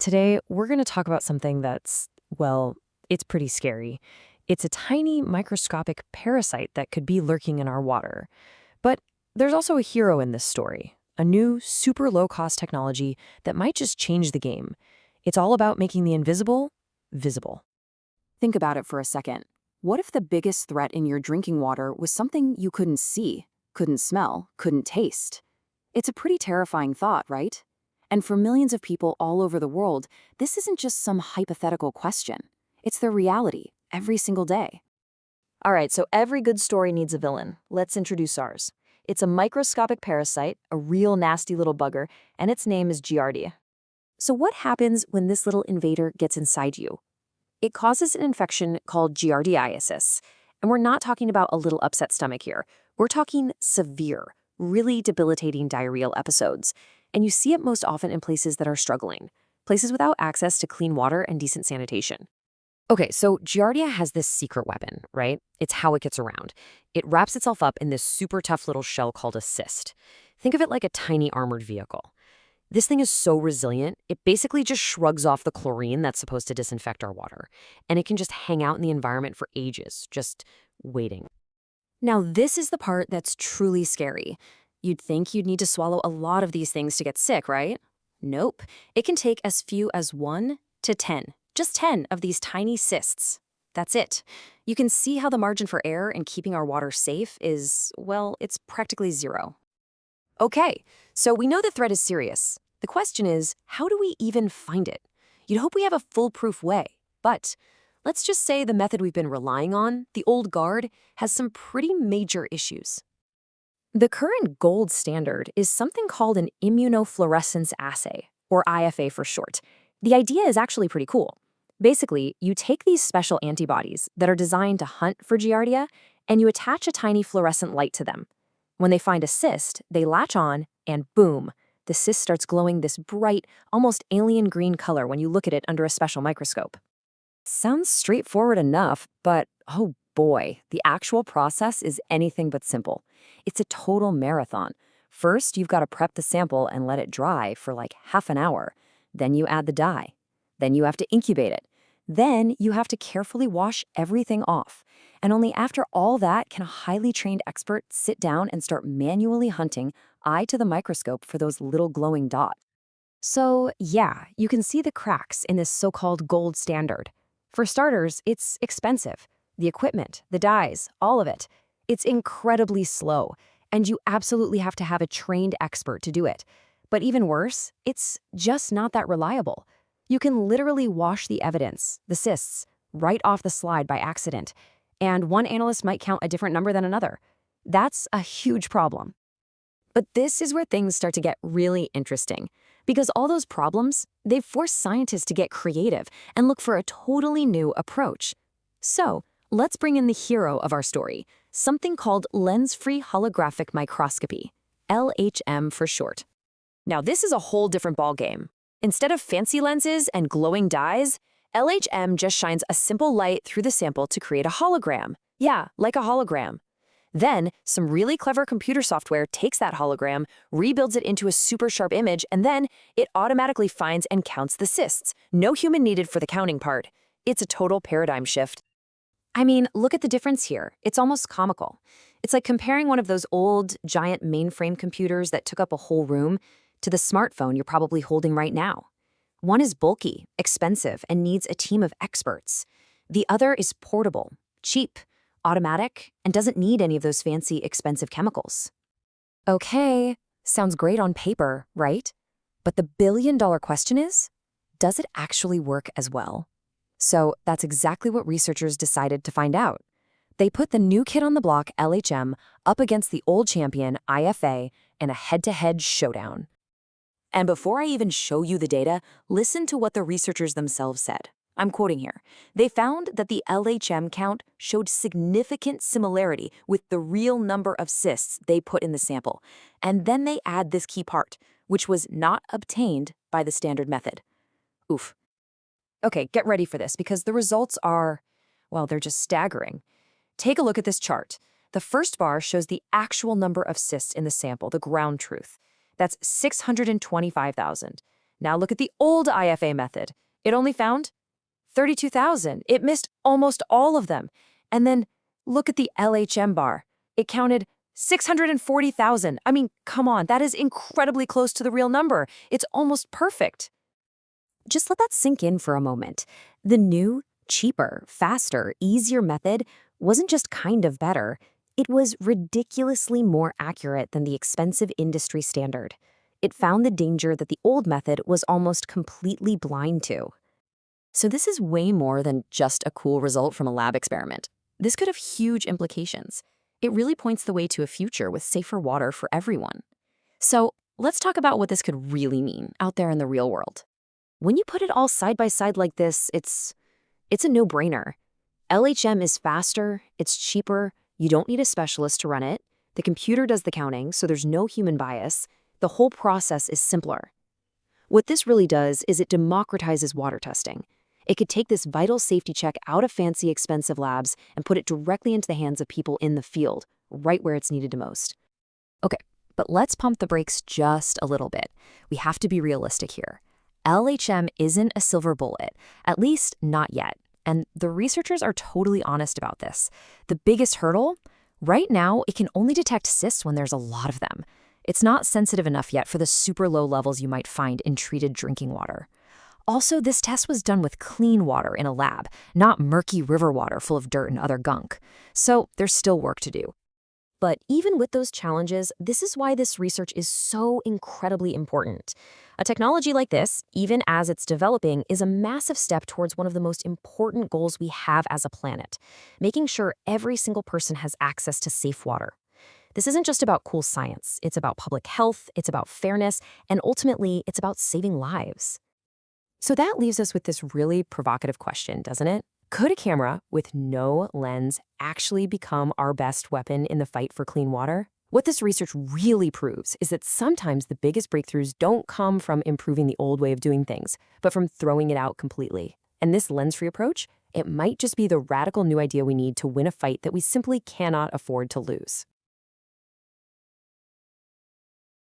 Today, we're going to talk about something that's, well, it's pretty scary. It's a tiny microscopic parasite that could be lurking in our water. But there's also a hero in this story, a new, super low-cost technology that might just change the game. It's all about making the invisible visible. Think about it for a second. What if the biggest threat in your drinking water was something you couldn't see, couldn't smell, couldn't taste? It's a pretty terrifying thought, right? And for millions of people all over the world, this isn't just some hypothetical question. It's their reality, every single day. All right, so every good story needs a villain. Let's introduce ours. It's a microscopic parasite, a real nasty little bugger, and its name is Giardia. So what happens when this little invader gets inside you? It causes an infection called giardiasis. And we're not talking about a little upset stomach here. We're talking severe, really debilitating diarrheal episodes. And you see it most often in places that are struggling, places without access to clean water and decent sanitation. Okay, so Giardia has this secret weapon, right? It's how it gets around. It wraps itself up in this super tough little shell called a cyst. Think of it like a tiny armored vehicle. This thing is so resilient, it basically just shrugs off the chlorine that's supposed to disinfect our water. And it can just hang out in the environment for ages, just waiting. Now, this is the part that's truly scary. You'd think you'd need to swallow a lot of these things to get sick, right? Nope. It can take as few as 1 to 10. Just 10 of these tiny cysts. That's it. You can see how the margin for error in keeping our water safe is, well, it's practically zero. Okay, so we know the threat is serious. The question is, how do we even find it? You'd hope we have a foolproof way, but let's just say the method we've been relying on, the old guard, has some pretty major issues. The current gold standard is something called an immunofluorescence assay, or IFA for short. The idea is actually pretty cool. Basically, you take these special antibodies that are designed to hunt for Giardia, and you attach a tiny fluorescent light to them. When they find a cyst, they latch on, and boom, the cyst starts glowing this bright, almost alien green color when you look at it under a special microscope. Sounds straightforward enough, but oh boy, the actual process is anything but simple. It's a total marathon. First, you've got to prep the sample and let it dry for like half an hour. Then you add the dye. Then you have to incubate it. Then you have to carefully wash everything off. And only after all that can a highly trained expert sit down and start manually hunting, eye to the microscope, for those little glowing dots. So yeah, you can see the cracks in this so-called gold standard. For starters, it's expensive. The equipment, the dyes, all of it. It's incredibly slow, and you absolutely have to have a trained expert to do it. But even worse, it's just not that reliable. You can literally wash the evidence, the cysts, right off the slide by accident, and one analyst might count a different number than another. That's a huge problem. But this is where things start to get really interesting, because all those problems, they've forced scientists to get creative and look for a totally new approach. So, let's bring in the hero of our story, something called lens-free holographic microscopy, LHM for short. Now, this is a whole different ballgame. Instead of fancy lenses and glowing dyes, LHM just shines a simple light through the sample to create a hologram. Yeah, like a hologram. Then, some really clever computer software takes that hologram, rebuilds it into a super sharp image, and then it automatically finds and counts the cysts. No human needed for the counting part. It's a total paradigm shift. I mean, look at the difference here. It's almost comical. It's like comparing one of those old, giant mainframe computers that took up a whole room to the smartphone you're probably holding right now. One is bulky, expensive, and needs a team of experts. The other is portable, cheap, automatic, and doesn't need any of those fancy, expensive chemicals. Okay, sounds great on paper, right? But the billion-dollar question is, does it actually work as well? So that's exactly what researchers decided to find out. They put the new kid on the block, LHM, up against the old champion, IFA, in a head-to-head showdown. And before I even show you the data, listen to what the researchers themselves said. I'm quoting here. They found that the LHM count showed significant similarity with the real number of cysts they put in the sample. And then they add this key part, which was not obtained by the standard method. Oof. Okay, get ready for this, because the results are, well, they're just staggering. Take a look at this chart. The first bar shows the actual number of cysts in the sample, the ground truth. That's 625,000. Now look at the old IFA method. It only found 32,000. It missed almost all of them. And then look at the LHM bar. It counted 640,000. I mean, come on, that is incredibly close to the real number. It's almost perfect. Just let that sink in for a moment. The new, cheaper, faster, easier method wasn't just kind of better. It was ridiculously more accurate than the expensive industry standard. It found the danger that the old method was almost completely blind to. So this is way more than just a cool result from a lab experiment. This could have huge implications. It really points the way to a future with safer water for everyone. So let's talk about what this could really mean out there in the real world. When you put it all side by side like this, it's a no-brainer. LHM is faster, it's cheaper, you don't need a specialist to run it, the computer does the counting, so there's no human bias, the whole process is simpler. What this really does is it democratizes water testing. It could take this vital safety check out of fancy, expensive labs and put it directly into the hands of people in the field, right where it's needed the most. Okay, but let's pump the brakes just a little bit. We have to be realistic here. LHM isn't a silver bullet, at least not yet. And the researchers are totally honest about this. The biggest hurdle? Right now, it can only detect cysts when there's a lot of them. It's not sensitive enough yet for the super low levels you might find in treated drinking water. Also, this test was done with clean water in a lab, not murky river water full of dirt and other gunk. So there's still work to do. But even with those challenges, this is why this research is so incredibly important. A technology like this, even as it's developing, is a massive step towards one of the most important goals we have as a planet, making sure every single person has access to safe water. This isn't just about cool science. It's about public health, it's about fairness, and ultimately, it's about saving lives. So that leaves us with this really provocative question, doesn't it? Could a camera with no lens actually become our best weapon in the fight for clean water? What this research really proves is that sometimes the biggest breakthroughs don't come from improving the old way of doing things, but from throwing it out completely. And this lens-free approach, it might just be the radical new idea we need to win a fight that we simply cannot afford to lose.